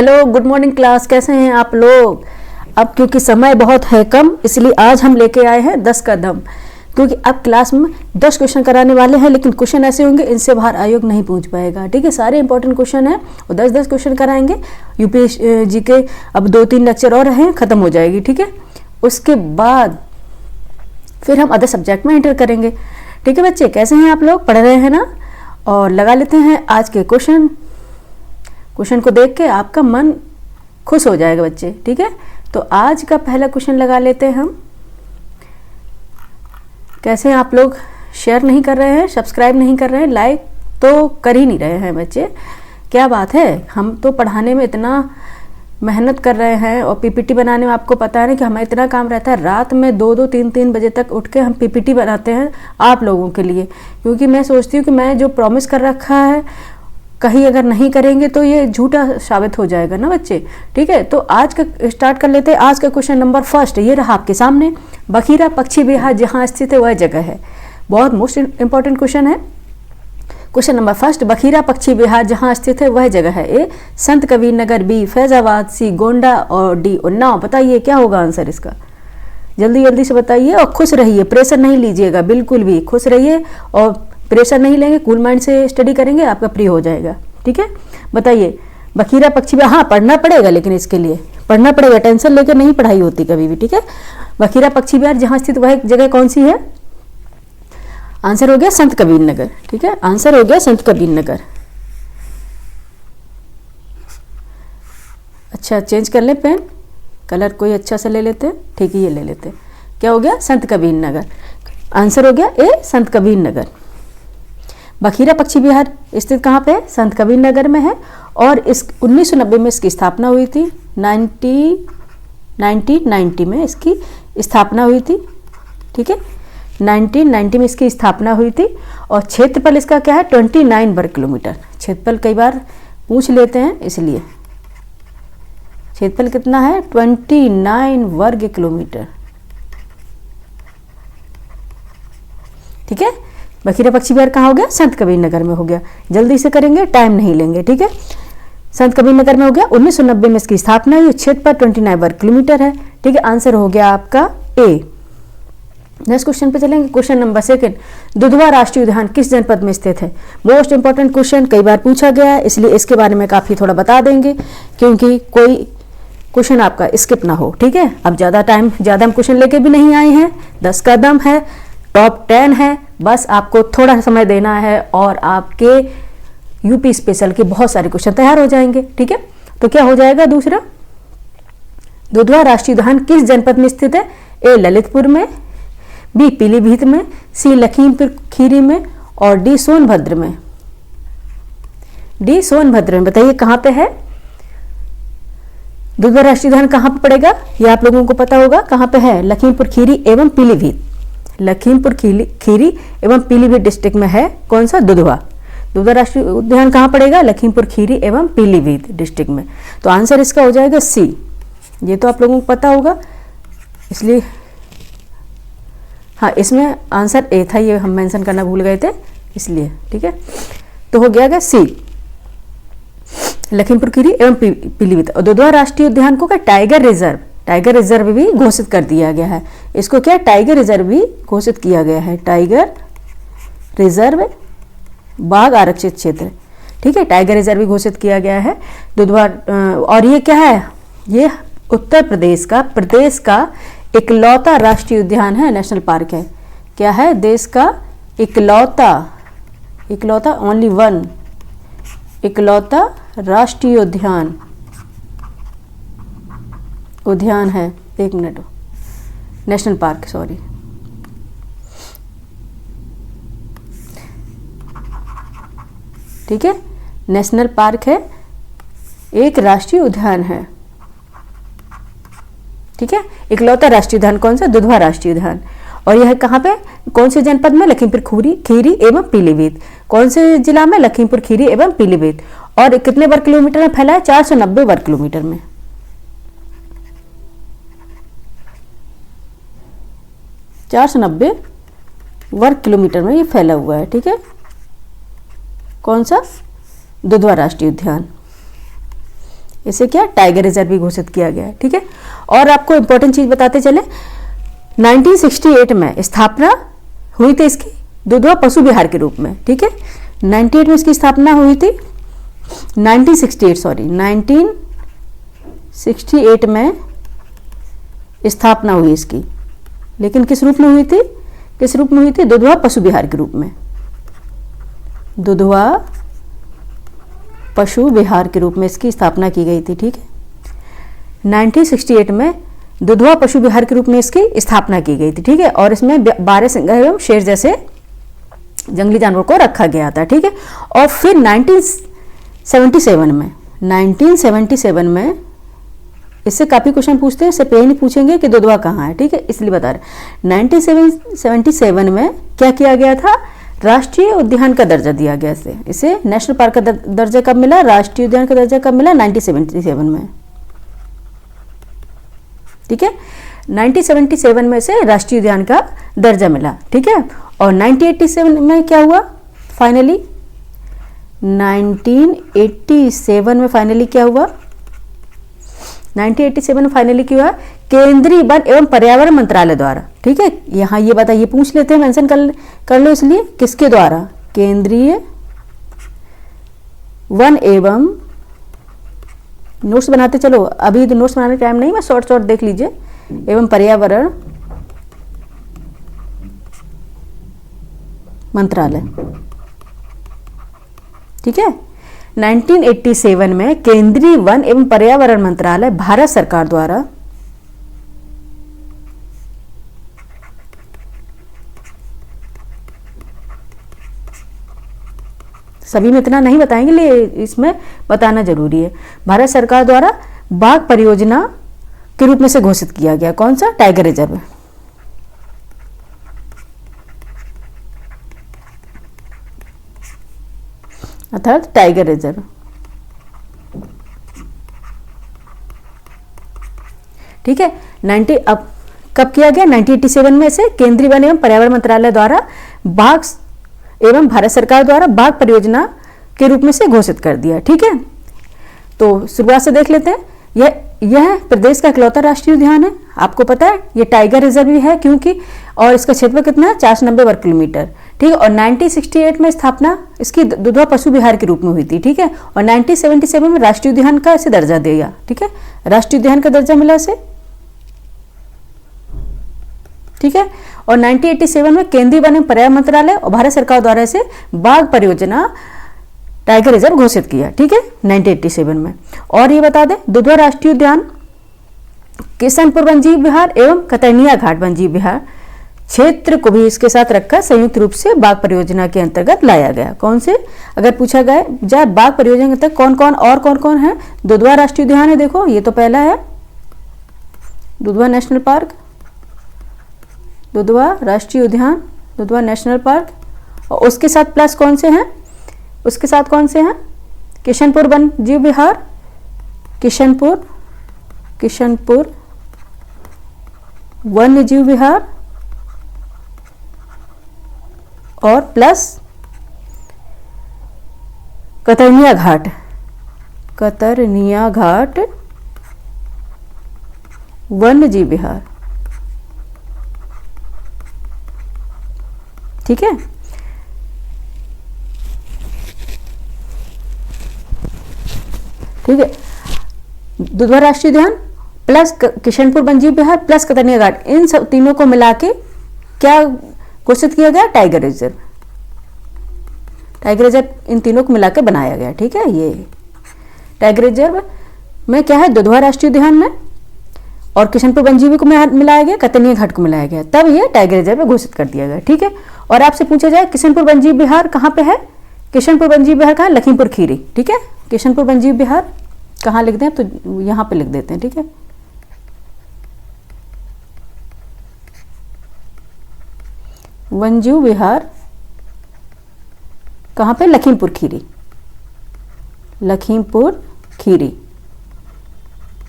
Hello, good morning class. कैसे हैं आप लोग? अब क्योंकि समय बहुत है कम, इसलिए आज हम लेके आए हैं 10 का दम। क्योंकि अब क्लास में 10 क्वेश्चन कराने वाले हैं, लेकिन क्वेश्चन ऐसे होंगे इनसे बाहर आयोग नहीं पूछ पाएगा। ठीक है, सारे इंपॉर्टेंट क्वेश्चन हैं और 10-10 क्वेश्चन कराएंगे। यूपीएससी के अब 2-3 लेक्चर और हैं, खत्म हो जाएगी। ठीक है, उसके बाद फिर हम अदर सब्जेक्ट में एंटर करेंगे। ठीक है बच्चे, कैसे हैं आप लोग? पढ़ रहे हैं ना? और लगा लेते हैं आज के क्वेश्चन को देख के आपका मन खुश हो जाएगा बच्चे। ठीक है, तो आज का पहला क्वेश्चन लगा लेते हैं हम। कैसे हैं आप लोग? शेयर नहीं कर रहे हैं, सब्सक्राइब नहीं कर रहे हैं, लाइक तो कर ही नहीं रहे हैं बच्चे। क्या बात है, हम तो पढ़ाने में इतना मेहनत कर रहे हैं और पीपीटी बनाने में आपको पता है ना कि हमें इतना काम रहता है। रात में 2-2, 3-3 बजे तक उठ के हम पीपीटी बनाते हैं आप लोगों के लिए, क्योंकि मैं सोचती हूँ कि मैं जो प्रॉमिस कर रखा है कहीं अगर नहीं करेंगे तो ये झूठा साबित हो जाएगा ना बच्चे। ठीक है, तो आज का स्टार्ट कर लेते हैं। आज का क्वेश्चन नंबर फर्स्ट ये रहा आपके सामने। बखीरा पक्षी विहार जहाँ स्थित है वह जगह है। बहुत मोस्ट इंपॉर्टेंट क्वेश्चन है। क्वेश्चन नंबर फर्स्ट, बखीरा पक्षी विहार जहाँ स्थित है वह जगह है। ए संत कबीर नगर, बी फैजाबाद, सी गोंडा और डी उन्नाव। बताइए क्या होगा आंसर इसका? जल्दी जल्दी से बताइए और खुश रहिए, प्रेशर नहीं लीजिएगा, बिल्कुल भी खुश रहिए और प्रेशर नहीं लेंगे, कूल माइंड से स्टडी करेंगे, आपका प्री हो जाएगा। ठीक है, बताइए बखीरा पक्षी विहार। हाँ, पढ़ना पड़ेगा, लेकिन इसके लिए पढ़ना पड़ेगा, टेंशन लेकर नहीं पढ़ाई होती कभी भी। ठीक है, बखीरा पक्षी विहार जहाँ स्थित वह जगह कौन सी है? आंसर हो गया संत कबीर नगर। ठीक है, आंसर हो गया संत कबीर नगर। अच्छा, चेंज कर ले पेन, कलर कोई अच्छा सा ले लेते हैं। ठीक है, ये ले लेते हैं। क्या हो गया? संत कबीर नगर। आंसर हो गया ए संत कबीर नगर। बखीरा पक्षी विहार स्थित कहाँ पे है? संत कबीर नगर में है। और इस 1990 में इसकी स्थापना हुई थी। 1990 में इसकी स्थापना हुई थी। ठीक है, 1990 में इसकी स्थापना हुई थी। और क्षेत्रफल इसका क्या है? 29 वर्ग किलोमीटर। क्षेत्रफल कई बार पूछ लेते हैं, इसलिए क्षेत्रफल कितना है? 29 वर्ग किलोमीटर। ठीक है, बखीरा पक्षी विहार कहाँ हो गया? संत कबीर नगर में हो गया। जल्दी से करेंगे, टाइम नहीं लेंगे। ठीक है, संत कबीर नगर में हो गया। 1990 में इसकी स्थापना हुई। क्षेत्रफल 29 वर्ग किलोमीटर है। ठीक है, आंसर हो गया आपका ए। नेक्स्ट क्वेश्चन पे चलेंगे। क्वेश्चन नंबर सेकंड, दुधवा राष्ट्रीय उद्यान किस जनपद में स्थित है? मोस्ट इंपॉर्टेंट क्वेश्चन, कई बार पूछा गया है, इसलिए इसके बारे में काफी थोड़ा बता देंगे, क्योंकि कोई क्वेश्चन आपका स्किप ना हो। ठीक है, अब ज्यादा हम क्वेश्चन लेके भी नहीं आए हैं। 10 का दम है, टॉप 10 है, बस आपको थोड़ा समय देना है और आपके यूपी स्पेशल के बहुत सारे क्वेश्चन तैयार हो जाएंगे। ठीक है, तो क्या हो जाएगा दूसरा? दुधवा राष्ट्रीय उद्यान किस जनपद में स्थित है? ए ललितपुर में, बी पीलीभीत में, सी लखीमपुर खीरी में और डी सोनभद्र में। डी सोनभद्र में। बताइए कहाँ पे है दुधवा राष्ट्रीय उद्यान? कहाँ पे पड़ेगा ये आप लोगों को पता होगा। कहाँ पे है? लखीमपुर खीरी एवं पीलीभीत। लखीमपुर खीरी एवं पीलीभीत डिस्ट्रिक्ट में है कौन सा? दुधवा। दुधवा राष्ट्रीय उद्यान कहाँ पड़ेगा? लखीमपुर खीरी एवं पीलीभीत डिस्ट्रिक्ट में। तो आंसर इसका हो जाएगा सी। ये तो आप लोगों को पता होगा, इसलिए हाँ, इसमें आंसर ए था, ये हम मेंशन करना भूल गए थे इसलिए। ठीक है, तो हो गया सी, लखीमपुर खीरी एवं पीलीभीत। और दुधवा राष्ट्रीय उद्यान को क्या टाइगर रिजर्व भी घोषित कर दिया गया है। इसको क्या टाइगर रिजर्व भी घोषित किया गया है। टाइगर रिजर्व, बाघ आरक्षित क्षेत्र। ठीक है, टाइगर रिजर्व भी घोषित किया गया है दुधवा। और ये क्या है? ये उत्तर प्रदेश का इकलौता राष्ट्रीय उद्यान है, नेशनल पार्क है। क्या है? देश का इकलौता ओनली वन इकलौता राष्ट्रीय उद्यान है। एक मिनट, नेशनल पार्क, सॉरी। ठीक है, नेशनल पार्क है, एक राष्ट्रीय उद्यान है। ठीक है, इकलौता राष्ट्रीय उद्यान कौन सा? दुधवा राष्ट्रीय उद्यान। और यह कहाँ पे? कौन से जनपद में? लखीमपुर खीरी एवं पीलीभीत। कौन से जिला में? लखीमपुर खीरी एवं पीलीभीत। और कितने वर्ग किलोमीटर में फैला है? 490 वर्ग किलोमीटर में। 490 वर्ग किलोमीटर में ये फैला हुआ है। ठीक है, कौन सा? दुधवा राष्ट्रीय उद्यान। इसे क्या टाइगर रिजर्व भी घोषित किया गया है। ठीक है, और आपको इंपॉर्टेंट चीज बताते चले, 1968 में स्थापना हुई थी इसकी दुधवा पशु विहार के रूप में। ठीक है, 98 में इसकी स्थापना हुई थी, 1968 में स्थापना हुई इसकी, लेकिन किस रूप में हुई थी, किस रूप में हुई थी, दुधवा पशु विहार के रूप में, दुधवा पशु विहार के रूप में इसकी स्थापना की गई थी। ठीक है, 1968 में दुधवा पशु विहार के रूप में इसकी स्थापना की गई थी। ठीक है, और इसमें 12 सिंह एवं शेर जैसे जंगली जानवरों को रखा गया था। ठीक है, और फिर 1977 में इससे काफी क्वेश्चन पूछते हैं, इससे पहले नहीं पूछेंगे कि दुधवा कहाँ है। ठीक है, इसलिए बता रहे, 1977 में क्या किया गया था, राष्ट्रीय उद्यान का दर्जा दिया गया इसे नेशनल पार्क का दर्जा कब मिला, राष्ट्रीय उद्यान का दर्जा कब मिला, 1977 में। ठीक है, 1977 में से राष्ट्रीय उद्यान का दर्जा मिला। ठीक है, और 1987 में क्या हुआ, फाइनली 1987 में फाइनली क्या हुआ, 1987 में फाइनली क्या हुआ, केंद्रीय वन एवं पर्यावरण मंत्रालय द्वारा। ठीक है, यहाँ ये बताइए, पूछ लेते हैं, मेंशन कर लो, इसलिए किसके द्वारा, केंद्रीय वन एवं, नोट्स बनाते चलो, अभी तो नोट्स बनाने का टाइम नहीं, मैं शॉर्ट देख लीजिए, एवं पर्यावरण मंत्रालय। ठीक है, 1987 में केंद्रीय वन एवं पर्यावरण मंत्रालय भारत सरकार द्वारा सभी में इतना नहीं बताएंगे, लेकिन इसमें बताना जरूरी है, भारत सरकार द्वारा बाघ परियोजना के रूप में से घोषित किया गया। कौन सा, टाइगर रिजर्व, अर्थात टाइगर रिजर्व। ठीक है, अब कब किया गया, 1987 में से केंद्रीय वन एवं पर्यावरण मंत्रालय द्वारा बाघ एवं भारत सरकार द्वारा बाघ परियोजना के रूप में से घोषित कर दिया। ठीक है, तो शुरुआत से देख लेते हैं, यह प्रदेश का इकलौता राष्ट्रीय उद्यान है, आपको पता है, ये टाइगर रिजर्व भी है क्योंकि, और इसका क्षेत्रफल कितना है, 490 वर्ग किलोमीटर। ठीक है, और 1968 में स्थापना इसकी दुधवा पशु विहार के रूप में हुई थी। ठीक है, और 1977 में राष्ट्रीय उद्यान का इसे दर्जा दिया। ठीक है, राष्ट्रीय उद्यान का दर्जा मिला इसे। ठीक है, और 1987 में केंद्रीय वन एवं पर्यावरण मंत्रालय और भारत सरकार द्वारा इसे बाघ परियोजना टाइगर रिजर्व घोषित किया। ठीक है, 1987 में। और ये बता दें, दुधवा राष्ट्रीय उद्यान, किशनपुर वन्यजीव विहार एवं कतरनिया घाट वन्यजीव विहार क्षेत्र को भी इसके साथ रखकर संयुक्त रूप से बाघ परियोजना के अंतर्गत लाया गया। कौन से, अगर पूछा गया जाए बाघ परियोजना के अंतर्गत कौन कौन है, दुधवा राष्ट्रीय उद्यान है, देखो ये तो पहला है, दुधवा नेशनल पार्क, दुधवा राष्ट्रीय उद्यान, दुधवा नेशनल पार्क, और उसके साथ प्लस कौन से हैं, उसके साथ कौन से हैं, किशनपुर वन्यजीव विहार, किशनपुर वन्यजीव विहार, और प्लस कतरनिया घाट वन्यजीव विहार। ठीक है, ठीक है, दुधवा राष्ट्रीय उद्यान प्लस किशनपुर वन्यजीव विहार प्लस कतरनिया घाट, इन सब तीनों को मिला के क्या घोषित किया गया, tiger reserve. Tiger reserve in तीनों को मिलाकर बनाया गया। ठीक है, ये टाइगर रिजर्व में क्या है, दुधवा राष्ट्रीय उद्यान में और किशनपुर वन्यजीव को मिलाया गया, कतरनिया घाट को मिलाया गया, तब ये टाइगर रिजर्व घोषित कर दिया गया। ठीक है, और आपसे पूछा जाए किशनपुर वन्यजीव विहार कहाँ पे है, किशनपुर वन्यजीव विहार कहाँ, लखीमपुर खीरी। ठीक है, किशनपुर वन्यजीव विहार कहाँ लिख दें, तो यहाँ पे लिख देते हैं। ठीक है, वन्यजीव विहार कहाँ पे, लखीमपुर खीरी।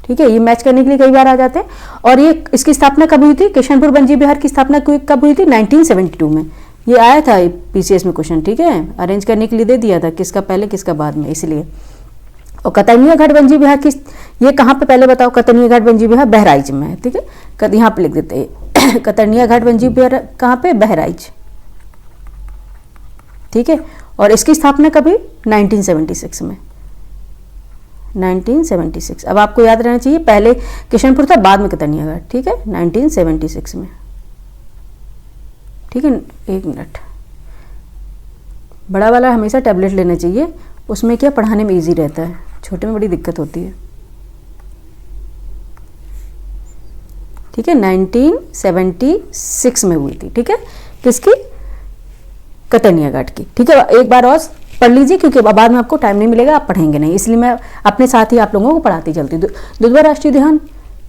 ठीक है, ये मैच करने के लिए कई बार आ जाते हैं। और ये इसकी स्थापना कब हुई थी, किशनपुर वन्यजीव विहार की स्थापना कब हुई थी, 1972 में। ये आया था पीसीएस में क्वेश्चन। ठीक है, अरेंज करने के लिए दे दिया था, किसका पहले किसका बाद में, इसलिए और कतरनिया घाट वन्यजीव विहार किस, ये कहाँ पे पहले बताओ, कतरनिया घाट वन्यजीव विहार बहराइच में है, ठीक है, यहाँ पे लिख देते हैं कतरनिया घाट वन्यजीव विहार कहाँ पे, बहराइच, ठीक है। और इसकी स्थापना कभी, 1976 में, 1976। अब आपको याद रहना चाहिए पहले किशनपुर था, बाद में कतरनिया घाट, ठीक है, 1976 में, ठीक है। एक मिनट, बड़ा वाला हमेशा टैबलेट लेना चाहिए, उसमें क्या पढ़ाने में इजी रहता है, छोटे में बड़ी दिक्कत होती है, ठीक है। 1976 में हुई थी, ठीक है, किसकी, कतरनिया घाट की, ठीक है। एक बार और पढ़ लीजिए क्योंकि बाद में आपको टाइम नहीं मिलेगा, आप पढ़ेंगे नहीं, इसलिए मैं अपने साथ ही आप लोगों को पढ़ाती चलती हूँ। दुधवा राष्ट्रीय उद्यान,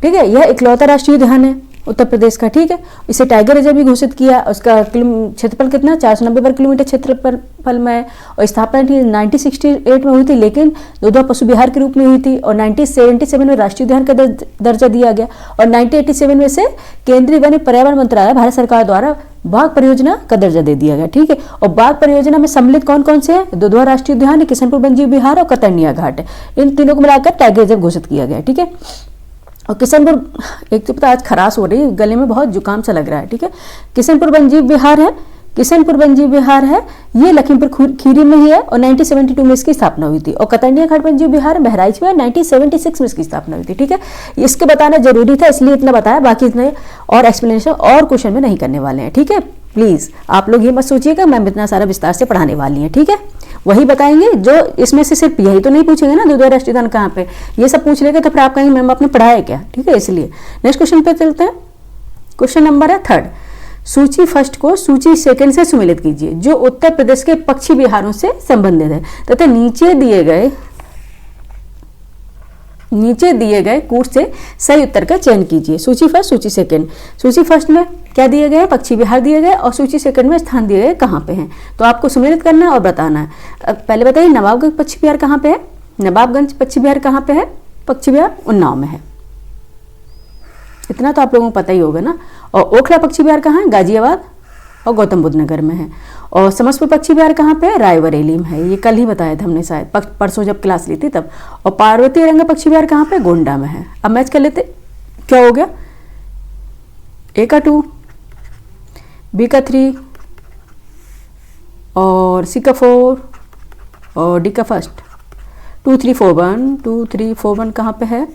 ठीक है, यह इकलौता राष्ट्रीय उद्यान है उत्तर प्रदेश का, ठीक है। इसे टाइगर रिजर्व भी घोषित किया। उसका क्षेत्रफल कितना, 490 वर्ग किलोमीटर क्षेत्रफल में, और स्थापना 1968 में हुई थी, लेकिन दुधवा पशु विहार के रूप में हुई थी। और 1977 में राष्ट्रीय उद्यान का दर्जा दिया गया, और 1987 में से केंद्रीय वन पर्यावरण मंत्रालय भारत सरकार द्वारा बाघ परियोजना का दर्जा दे दिया गया, ठीक है। और बाघ परियोजना में सम्मिलित कौन कौन से हैं, दुधवा राष्ट्रीय उद्यान, किशनपुर वन्यजीव विहार और कतरनिया घाट है। इन तीनों को मिलाकर टाइगर रिजर्व घोषित किया गया, ठीक है। और किशनपुर, एक तो पता आज खराश हो रही है, गले में बहुत जुकाम सा लग रहा है, ठीक है। किशनपुर वन्यजीव विहार है, किशनपुर वन्यजीव विहार है, ये लखीमपुर खीरी में ही है, और 1972 में इसकी स्थापना हुई थी। और कतरनिया घाट वन्यजीव विहार बहराइच में 1976 में इसकी स्थापना हुई थी, ठीक है। इसके बताना जरूरी था, इसलिए इतना बताया, बाकी इतने और एक्सप्लेनेशन और क्वेश्चन में नहीं करने वाले हैं, ठीक है। प्लीज आप लोग ये मत सोचिएगा मैम इतना सारा विस्तार से पढ़ाने वाली है, ठीक है। वही बताएंगे जो इसमें से सिर्फ यही तो नहीं पूछेंगे ना, दुधवा राष्ट्रीय उद्यान कहाँ पे, ये सब पूछ लेगा तो फिर आप कहेंगे मैम आपने पढ़ाया क्या, ठीक है। इसलिए नेक्स्ट क्वेश्चन पे चलते हैं। क्वेश्चन नंबर है 3, सूची फर्स्ट को सूची सेकंड से सुमेलित कीजिए जो उत्तर प्रदेश के पक्षी विहारों से संबंधित है तथा नीचे दिए गए कूट से सही उत्तर का चयन कीजिए। सूची फर्स्ट, सूची सेकंड। सूची फर्स्ट में क्या दिए गए, पक्षी विहार दिए गए, और सूची सेकंड में स्थान दिए गए कहाँ पे हैं, तो आपको सुमेलित करना है और बताना है। अब पहले बताइए नवाबगंज पक्षी विहार कहाँ पे है, नवाबगंज पक्षी विहार कहाँ पे है, पक्षी विहार उन्नाव में है, इतना तो आप लोगों को पता ही होगा ना। और ओखला पक्षी विहार कहाँ है, गाजियाबाद और गौतम बुद्ध नगर में है। और समस्तपुर पक्षी विहार कहाँ पे है, रायबरेली में है, ये कल ही बताया था हमने शायद, परसों जब क्लास ली थी तब। और पार्वती अरंगा पक्षी विहार कहाँ पे, गोंडा में है। अब मैच कर लेते, क्या हो गया, ए का 2, बी का 3 और सी का 4 और डी का फर्स्ट। 2 3 4 1, 2 3 4 1 कहाँ पे है,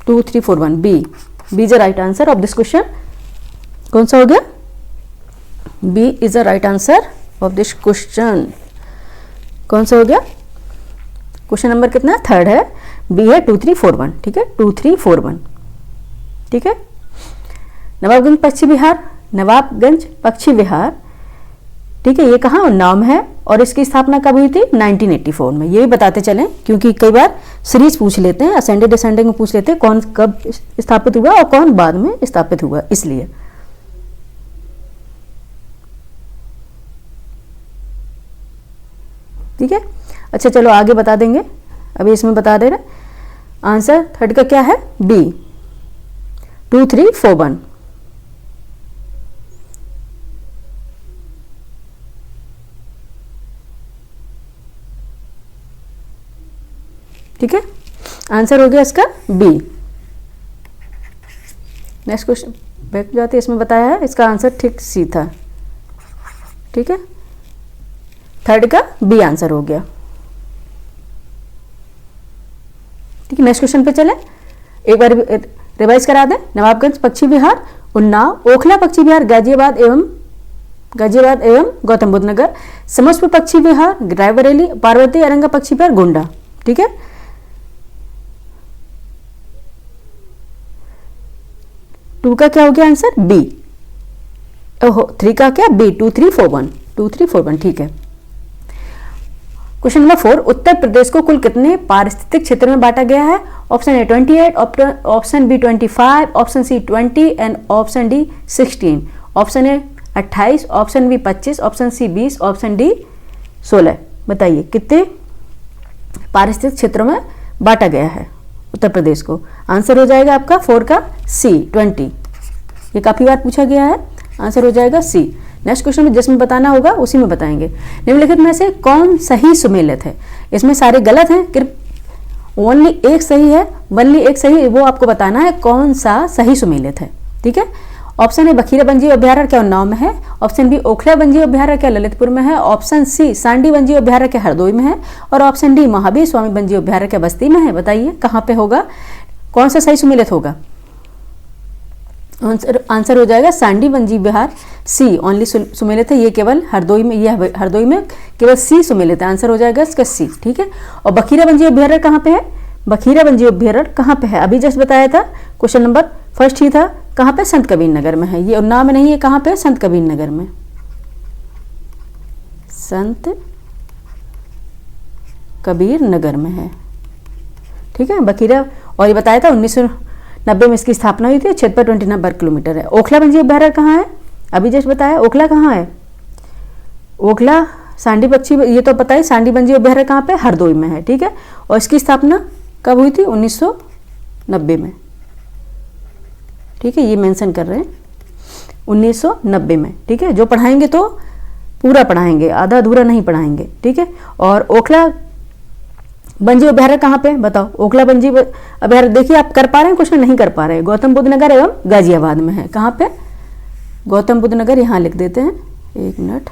2 3 4 1, B is the right answer of this question. कौन सा हो गया, B is the right answer of this question. कौन सा हो गया, क्वेश्चन नंबर कितना, 3 है, बी है 2 3 4 1, ठीक है, 2 3 4 1, ठीक है। नवाबगंज पक्षी विहार, ठीक है, ये कहाँ, उन्नाव में है, और इसकी स्थापना कब हुई थी, 1984 में। ये भी बताते चलें क्योंकि कई बार सीरीज पूछ लेते हैं, असेंडिंग डिसेंडिंग में पूछ लेते हैं कौन कब स्थापित हुआ और कौन बाद में स्थापित हुआ, इसलिए। ठीक है, अच्छा चलो आगे बता देंगे, अभी इसमें बता दे रहे। आंसर 3 का क्या है, बी 2 3 4 1। ठीक है, आंसर हो गया इसका बी। नेक्स्ट क्वेश्चन बैक जाते, इसमें बताया है इसका आंसर ठीक सी था, ठीक है, 3 का बी आंसर हो गया। ठीक है, नेक्स्ट क्वेश्चन पे चले, एक बार रिवाइज करा दें। नवाबगंज पक्षी विहार, उन्नाव, ओखला पक्षी विहार गाजियाबाद एवं गौतम बुद्ध नगर, समस्तपुर पक्षी विहार रायबरेली, पार्वती अरंगा पक्षी विहार गोंडा। ठीक है, टू का क्या हो गया आंसर, बी। ओहो, 3 का क्या, बी 2 3 4 1, 2 3 4 1। ठीक है, क्वेश्चन नंबर 4, उत्तर प्रदेश को कुल कितने पारिस्थितिक क्षेत्र में बांटा गया है? Option A 28, option B 25, option C 20 and option D 16। Option A 28, option B 25, option C 20, option D 16। बताइए कितने पारिस्थितिक क्षेत्रों में बांटा गया है उत्तर प्रदेश को? आंसर हो जाएगा आपका 4 का सी 20। ये काफी बार पूछा गया है, आंसर हो जाएगा सी नेक्स्ट क्वेश्चन में जिसमें बताना होगा उसी में बताएंगे। निम्नलिखित में से कौन सही सुमेलित है? इसमें सारे गलत हैं, ओनली एक सही है, वनली एक सही है, वो आपको बताना है कौन सा सही सुमेलित है। ठीक है, ऑप्शन ए बखीरा वन्यजीव अभ्यारण्य क्या उन्नाव में है, ऑप्शन बी ओखला वन्यजीव अभ्यारण्य क्या ललितपुर में है, ऑप्शन सी सांडी वन्यजीव अभ्यारण्य क्या हरदोई में है, और ऑप्शन डी महावीर स्वामी वन्यजीव अभ्यारण्य क्या बस्ती में है। बताइए कहाँ पे होगा, कौन सा सही सुमेलित होगा? आंसर हो जाएगा सांडी वन्यजीव विहार सी ओनली सुमेलित है, ये केवल हरदोई में, ये हरदोई में केवल सी सुमेलित है। आंसर हो जाएगा इसका सी। ठीक है, और बखीरा वन्यजीव अभ्यारण्य कहाँ पे है? बखीरा वन्यजीव अभ्यारण्य कहाँ पे है? अभी जस्ट बताया था, क्वेश्चन नंबर फर्स्ट ही था, कहाँ पे? संत कबीर नगर में है। ये उन्नाव में नहीं है, कहाँ पे? संत कबीर नगर में, संत कबीर नगर में है। ठीक है, बखीरा, और ये बताया था 1990 में इसकी स्थापना हुई थी, क्षेत्रफल 29 वर्ग किलोमीटर है। ओखला वन्यजीव अभ्यारण्य कहाँ है? अभी जस्ट बताया, ओखला कहाँ है? ओखला सांडी पक्षी, ये तो पता है, सांडी वन्यजीव अभ्यारण्य कहाँ पे? हरदोई में है। ठीक है, और इसकी स्थापना कब हुई थी? 1990 में। ठीक है, ये मेंशन कर रहे हैं 1990 में। ठीक है, जो पढ़ाएंगे तो पूरा पढ़ाएंगे, आधा अधूरा नहीं पढ़ाएंगे। ठीक है, और ओखला वन्यजीव अभ्यारण्य कहाँ पे? बताओ, ओखला वन्यजीव अभ्यारण्य, देखिए आप कर पा रहे हैं क्वेश्चन? नहीं कर पा रहे हैं। गौतम बुद्ध नगर एवं गाजियाबाद में है। कहाँ पे? गौतम बुद्ध नगर, यहाँ लिख देते हैं, एक मिनट।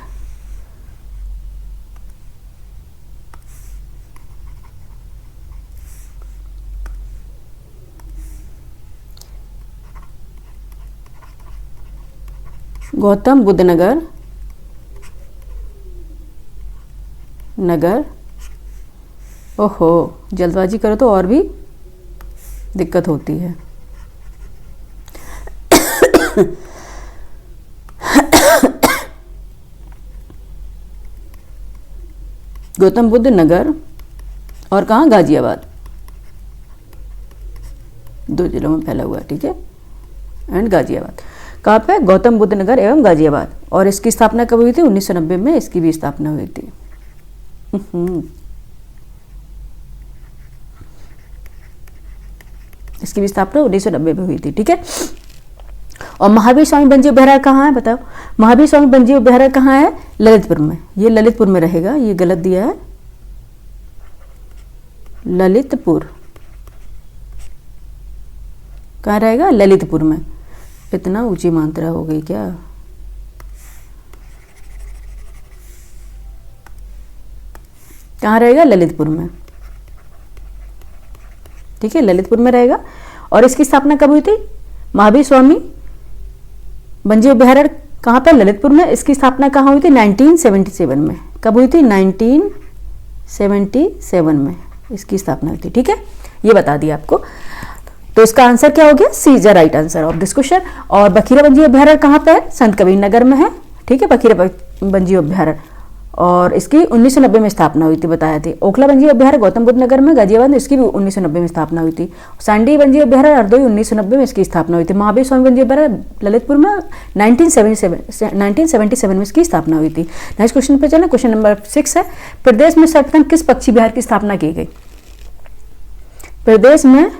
गौतम बुद्ध नगर ओहो, जल्दबाजी करो तो और भी दिक्कत होती है। गौतम बुद्ध नगर और कहाँ? गाजियाबाद, 2 जिलों में फैला हुआ है। ठीक है, एंड गाजियाबाद कहाँ पे? गौतम बुद्ध नगर एवं गाजियाबाद। और इसकी स्थापना कब हुई थी? 1990 में इसकी भी स्थापना हुई थी। इसकी भी स्थापना 1990 में हुई थी। ठीक है, और महावीर स्वामी वन्यजीव अभ्यारण्य कहाँ है? बताओ, महावीर स्वामी वन्यजीव अभ्यारण्य कहाँ है? ललितपुर में। ये ललितपुर में रहेगा, ये गलत दिया है, ललितपुर कहाँ रहेगा? ललितपुर में। इतना ऊंची मात्रा हो गई क्या? कहाँ रहेगा? ललितपुर में। ठीक है, ललितपुर में रहेगा। और इसकी स्थापना कब हुई थी? महावीर स्वामी वन्यजीव अभ्यारण्य कहाँ पे? ललितपुर में। इसकी स्थापना कहाँ हुई थी? 1977 में। कब हुई थी? 1977 में इसकी स्थापना हुई थी। ठीक है, ये बता दिया आपको। तो इसका आंसर क्या हो गया? C is the right answer of this question. और बखीरा वन्यजीव अभ्यारण्य कहाँ पे है? संत कबीर नगर में है। ठीक है, बखीरा वन्यजीव अभ्यारण्य, और इसकी 1990 में स्थापना हुई थी, बताया थी। ओखला वन्यजीव अभ्यारण्य गौतम बुद्ध नगर में, गाजियाबाद में, इसकी भी 1990 में स्थापना हुई थी। सांडी वन्यजीव अभ्यारण्य हरदोई 1990 में इसकी स्थापना हुई थी। महावीर स्वामी वन्यजीव अभ्यारण्य ललितपुर में 1977 में इसकी स्थापना हुई थी। नेक्स्ट क्वेश्चन पे चलें। क्वेश्चन नंबर 6 है, प्रदेश में सर्वप्रथम किस पक्षी विहार की स्थापना की गई? प्रदेश में,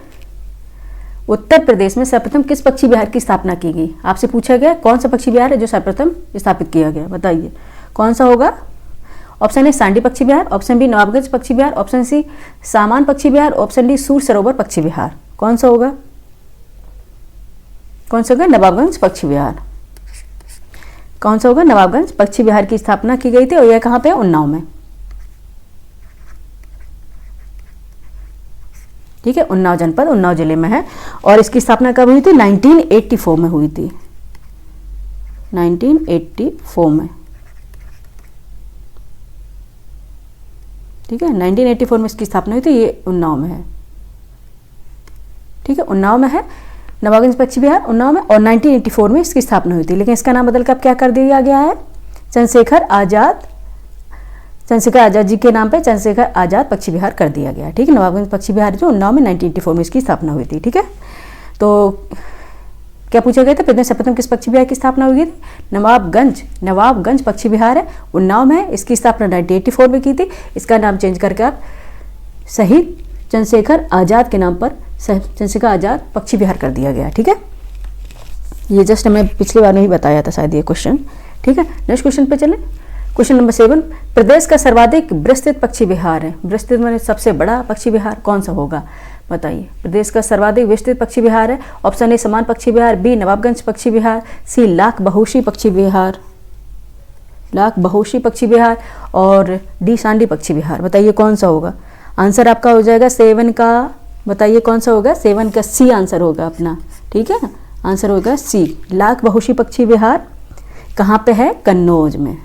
उत्तर प्रदेश में सर्वप्रथम किस पक्षी विहार की स्थापना की गई? आपसे पूछा गया कौन सा पक्षी विहार है जो सर्वप्रथम स्थापित किया गया, बताइए कौन सा होगा? ऑप्शन ए सांडी पक्षी विहार, ऑप्शन बी नवाबगंज पक्षी विहार, ऑप्शन सी सामान पक्षी विहार, ऑप्शन डी सूर सरोवर पक्षी विहार। कौन सा होगा? कौन सा होगा? नवाबगंज पक्षी विहार। कौन सा होगा? नवाबगंज पक्षी विहार की स्थापना की गई थी, और यह कहाँ पे? उन्नाव में। ठीक है, उन्नाव जनपद, उन्नाव जिले में है। और इसकी स्थापना कब हुई थी? 1984 में हुई थी, 1984 में। ठीक है, 1984 में इसकी स्थापना हुई थी, ये उन्नाव में है। ठीक है, उन्नाव में है नवाबगंज पक्षी विहार, उन्नाव में। और 1984 में इसकी स्थापना हुई थी, लेकिन इसका नाम बदलकर क्या कर दिया गया है? चंद्रशेखर आजाद जी के नाम पे चंद्रशेखर आजाद पक्षी विहार कर दिया गया। ठीक है, नवाबगंज पक्षी विहार जो उन्नाव में 1984 में इसकी स्थापना हुई थी। ठीक है, तो क्या पूछा गया था? प्रदेश में सर्वप्रथम किस पक्षी विहार की स्थापना हुई थी? नवाबगंज पक्षी विहार है, उन्नाव में है। इसकी स्थापना 1984 में की थी। इसका नाम चेंज करके आप शहीद चंद्रशेखर आजाद के नाम पर चंद्रशेखर आजाद पक्षी विहार कर दिया गया। ठीक है, ये जस्ट मैं पिछली बार में ही बताया था शायद ये क्वेश्चन। ठीक है, नेक्स्ट क्वेश्चन पे चलें। क्वेश्चन नंबर 7, प्रदेश का सर्वाधिक विस्तृत पक्षी विहार है। विस्तृत माने सबसे बड़ा पक्षी विहार कौन सा होगा, बताइए। प्रदेश का सर्वाधिक विस्तृत पक्षी विहार है। ऑप्शन ए समान पक्षी विहार, बी नवाबगंज पक्षी विहार, सी लाख बहुशी पक्षी विहार, लाख बहुशी पक्षी विहार, और डी सांडी पक्षी विहार। बताइए कौन सा होगा। आंसर आपका हो जाएगा 7 का, बताइए कौन सा होगा। 7 का सी आंसर होगा अपना, ठीक है, आंसर होगा सी, लाख बहुशी पक्षी विहार। कहाँ पे है, कन्नौज में,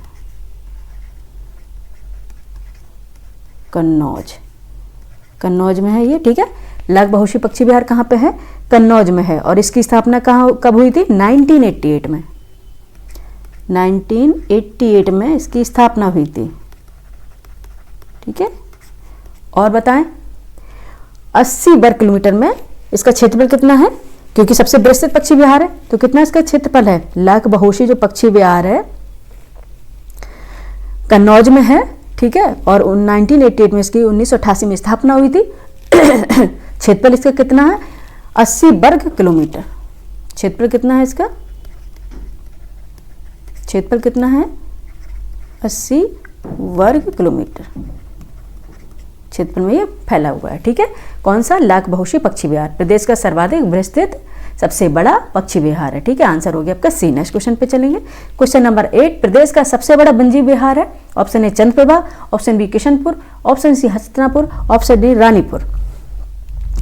कन्नौज, कन्नौज में है ये, ठीक है। लाख बहुशी पक्षी विहार कहाँ पे है, कन्नौज में है। और इसकी स्थापना कहाँ कब हुई थी, 1988 में, 1988 में इसकी स्थापना हुई थी, ठीक है। और बताएं 80 वर्ग किलोमीटर में इसका क्षेत्रफल कितना है, क्योंकि सबसे विस्तृत पक्षी विहार है तो कितना इसका क्षेत्रफल है। लाख बहुशी जो पक्षी विहार है कन्नौज में है, ठीक है, और 1988 में इसकी 1988 में स्थापना हुई थी। क्षेत्रफल इसका कितना है, 80 वर्ग किलोमीटर। क्षेत्रफल कितना है इसका, क्षेत्रफल कितना है, 80 वर्ग किलोमीटर क्षेत्रफल में ये फैला हुआ है, ठीक है। कौन सा, लाख बहुशी पक्षी विहार, प्रदेश का सर्वाधिक विस्तृत सबसे बड़ा पक्षी विहार है, ठीक है। आंसर हो गया आपका सी। नेक्स्ट क्वेश्चन पे चलेंगे। क्वेश्चन नंबर 8, प्रदेश का सबसे बड़ा वन्यजीव विहार है। Option A Chandraprabha, option B Kishanpur, option C Hastinapur, option D Ranipur.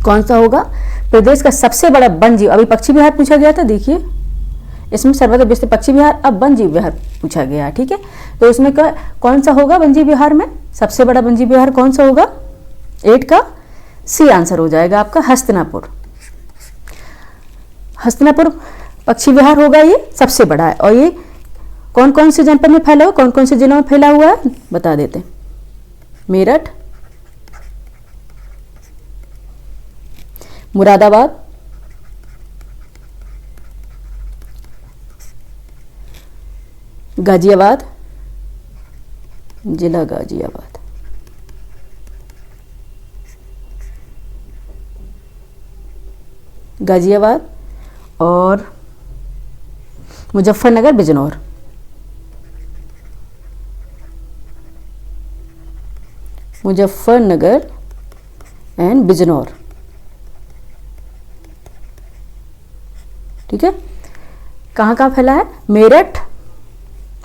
कौन सा होगा, प्रदेश का सबसे बड़ा वन्यजीव, अभी पक्षी विहार पूछा गया था, देखिए इसमें सर्वाधिक विस्तृत पक्षी विहार, अब वन्यजीव विहार पूछा गया, ठीक है। तो इसमें कौन सा होगा वन्यजीव विहार में, सबसे बड़ा वन्यजीव विहार कौन सा होगा, 8 का सी आंसर हो जाएगा आपका हस्तिनापुर। हस्तिनापुर पक्षी विहार होगा, ये सबसे बड़ा है। और ये कौन कौन से जनपद में फैला हुआ, कौन कौन से जिलों में फैला हुआ है बता देते हैं। मेरठ, मुरादाबाद, गाजियाबाद, जिला गाजियाबाद, गाजियाबाद और मुजफ्फरनगर, बिजनौर, मुजफ्फरनगर एंड बिजनौर, ठीक है। कहाँ कहाँ फैला है, मेरठ,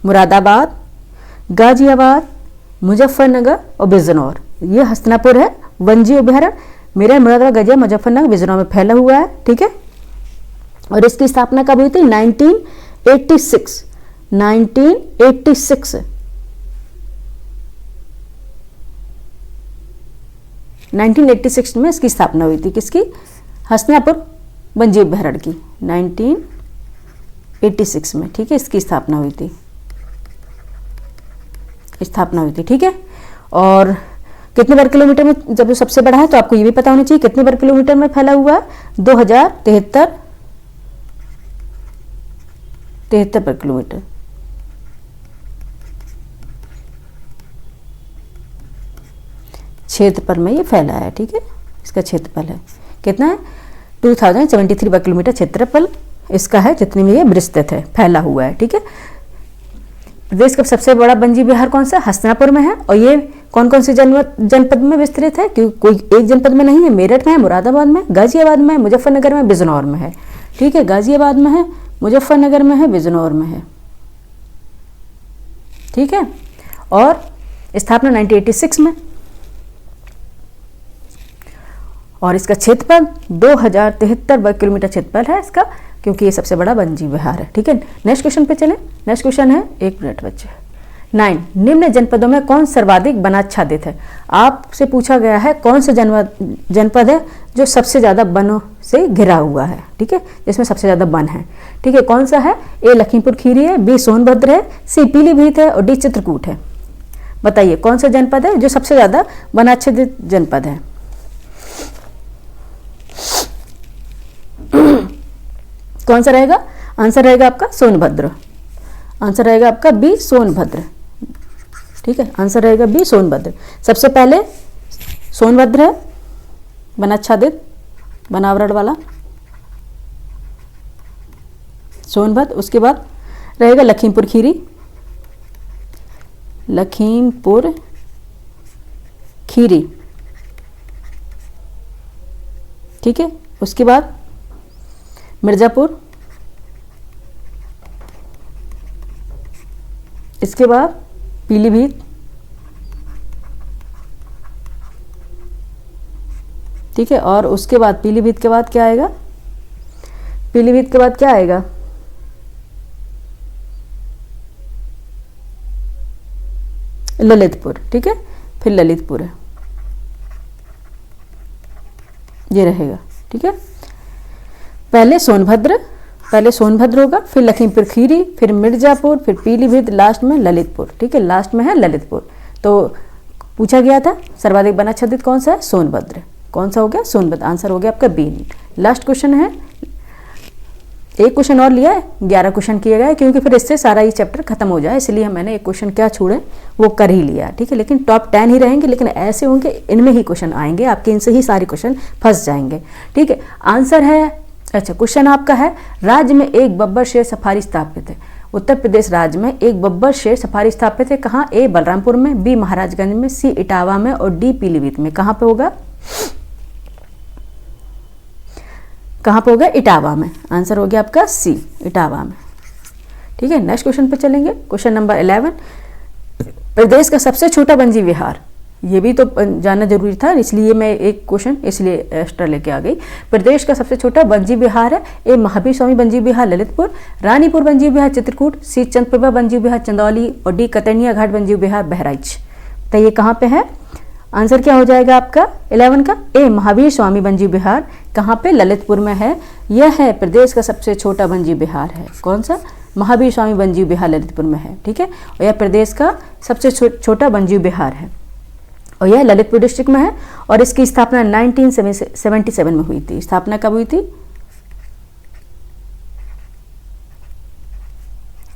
मुरादाबाद, गाजियाबाद, मुजफ्फरनगर और बिजनौर। ये हस्तिनापुर है वन्यजीव अभयारण्य, मेरठ, मुरादाबाद, गाजियाबाद, मुजफ्फरनगर, बिजनौर में फैला हुआ है, ठीक है। और इसकी स्थापना कब हुई थी, 1986, 1986, 1986 में इसकी स्थापना हुई थी, किसकी, हस्तिनापुर वन्यजीव अभयारण्य की, 1986 में, ठीक है, इसकी स्थापना हुई थी, स्थापना हुई थी, ठीक है। और कितने वर्ग किलोमीटर में, जब सबसे बड़ा है तो आपको ये भी पता होना चाहिए कितने वर्ग किलोमीटर में फैला हुआ है, 2073 वर्ग किलोमीटर, क्षेत्रफल में ये फैला है, ठीक है। इसका क्षेत्रफल है कितना है, 2073 वर्ग किलोमीटर क्षेत्रफल इसका है, जितने में ये विस्तृत है, फैला हुआ है, ठीक है। प्रदेश का सबसे बड़ा वन्यजीव विहार कौन सा, हस्तिनापुर में है। और ये कौन कौन से जनपद में विस्तृत है, क्योंकि कोई एक जनपद में नहीं है, मेरठ में है, मुरादाबाद में, गाजियाबाद में, मुजफ्फरनगर में, बिजनौर में है, ठीक है। गाजियाबाद में है, मुजफ्फरनगर में है, बिजनौर में है, ठीक है। और स्थापना 1986 में, और इसका क्षेत्रफल 2073 वर्ग किलोमीटर क्षेत्रफल है इसका, क्योंकि ये सबसे बड़ा वन्यजीव विहार है, ठीक है। नेक्स्ट क्वेश्चन पे चलें। नेक्स्ट क्वेश्चन है, 1 मिनट बच्चे, 9, निम्न जनपदों में कौन सर्वाधिक वनाच्छादित है। आपसे पूछा गया है कौन सा जनपद है जो सबसे ज़्यादा वनों से घिरा हुआ है, ठीक है, जिसमें सबसे ज़्यादा वन है, ठीक है। कौन सा है, ए लखीमपुर खीरी है, बी सोनभद्र है, सी पीलीभीत है और डी चित्रकूट है। बताइए कौन सा जनपद है जो सबसे ज़्यादा वनाच्छादित जनपद है। कौन सा रहेगा, आंसर रहेगा आपका सोनभद्र, आंसर रहेगा आपका बी सोनभद्र, ठीक है, आंसर रहेगा बी सोनभद्र। सबसे पहले सोनभद्र है वनाच्छादित वनावरण वाला सोनभद्र, उसके बाद रहेगा लखीमपुर खीरी, लखीमपुर खीरी, ठीक है। उसके बाद मिर्ज़ापुर, इसके बाद पीलीभीत, ठीक है। और उसके बाद पीलीभीत के बाद क्या आएगा, पीलीभीत के बाद क्या आएगा, ललितपुर, ठीक है। फिर ललितपुर है, ये रहेगा, ठीक है। पहले सोनभद्र होगा, फिर लखीमपुर खीरी, फिर मिर्ज़ापुर, फिर पीलीभीत, लास्ट में ललितपुर, ठीक है। लास्ट में है ललितपुर। तो पूछा गया था सर्वाधिक वनाच्छादित कौन सा है, सोनभद्र। कौन सा हो गया, सोनभद्र। आंसर हो गया आपका बी। लास्ट क्वेश्चन है, एक क्वेश्चन और लिया है, 11 क्वेश्चन किए गए, क्योंकि फिर इससे सारा ये चैप्टर खत्म हो जाए, इसलिए मैंने एक क्वेश्चन क्या छोड़े वो कर ही लिया, ठीक है। लेकिन टॉप 10 ही रहेंगे, लेकिन ऐसे होंगे इनमें ही क्वेश्चन आएंगे आपके, इनसे ही सारे क्वेश्चन फंस जाएंगे, ठीक है। आंसर है, अच्छा क्वेश्चन आपका है, राज्य में एक बब्बर शेर सफारी स्थापित है। उत्तर प्रदेश राज्य में एक बब्बर शेर सफारी स्थापित है, कहाँ, ए बलरामपुर में, बी महाराजगंज में, सी इटावा में और डी पीलीभीत में। कहाँ पे होगा, कहाँ पे होगा, इटावा में। आंसर हो गया आपका सी, इटावा में, ठीक है। नेक्स्ट क्वेश्चन पे चलेंगे, क्वेश्चन नंबर 11, प्रदेश का सबसे छोटा वन्यजीव विहार। ये भी तो जानना जरूरी था, इसलिए मैं एक क्वेश्चन इसलिए एक्स्ट्रा लेके आ गई। प्रदेश का सबसे छोटा वन्यजीव विहार है, ए महावीर स्वामी वन्यजीव विहार ललितपुर, रानीपुर वन्यजीव विहार चित्रकूट, सी चंद्रप्रभा वन्यजीव विहार चंदौली और डी कतरनिया घाट वन्यजीव विहार बहराइच। तो ये कहाँ पे है, आंसर क्या हो जाएगा आपका 11 का, ए महावीर स्वामी वन्यजीव विहार। कहाँ पे, ललितपुर में है। यह है प्रदेश का सबसे छोटा वन्यजीव विहार है, कौन सा, महावीर स्वामी वन्यजीव विहार ललितपुर में है, ठीक है। और यह प्रदेश का सबसे छोटा वन्यजीव विहार है और यह ललितपुर डिस्ट्रिक्ट में है। और इसकी स्थापना 1977 में हुई थी। स्थापना कब हुई थी,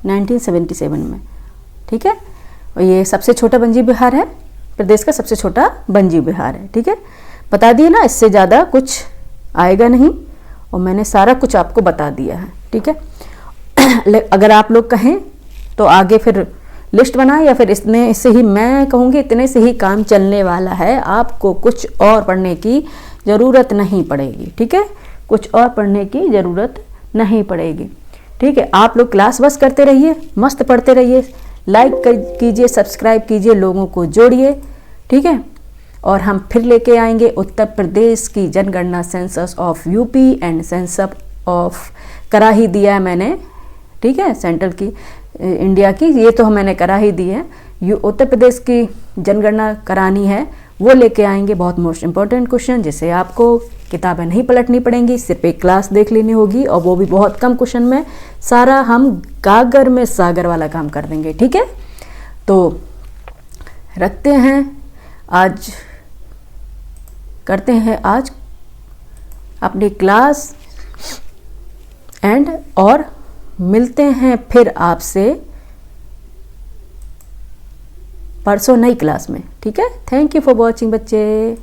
1977 में, ठीक है। और ये सबसे छोटा वन्यजीव विहार है, प्रदेश का सबसे छोटा वन्यजीव विहार है, ठीक है। बता दिए ना, इससे ज़्यादा कुछ आएगा नहीं और मैंने सारा कुछ आपको बता दिया है, ठीक है। अगर आप लोग कहें तो आगे फिर लिस्ट बनाए या फिर इससे ही, मैं कहूँगी इतने से ही काम चलने वाला है, आपको कुछ और पढ़ने की ज़रूरत नहीं पड़ेगी, ठीक है। कुछ और पढ़ने की ज़रूरत नहीं पड़ेगी, ठीक है। आप लोग क्लास बस करते रहिए, मस्त पढ़ते रहिए, लाइक कीजिए, सब्सक्राइब कीजिए, लोगों को जोड़िए, ठीक है। और हम फिर लेके आएंगे उत्तर प्रदेश की जनगणना, census of UP and census of, करा ही दिया है मैंने, ठीक है, सेंट्रल की, इंडिया की, ये तो मैंने करा ही दी है। उत्तर प्रदेश की जनगणना करानी है, वो लेके आएंगे, बहुत मोस्ट इंपॉर्टेंट क्वेश्चन, जिसे आपको किताबें नहीं पलटनी पड़ेंगी, सिर्फ एक क्लास देख लेनी होगी और वो भी बहुत कम क्वेश्चन में। सारा हम गागर में सागर वाला काम कर देंगे, ठीक है। तो रखते हैं आज, करते हैं आज अपनी क्लास एंड, और मिलते हैं फिर आपसे परसों नई क्लास में, ठीक है। थैंक यू फॉर वॉचिंग बच्चे।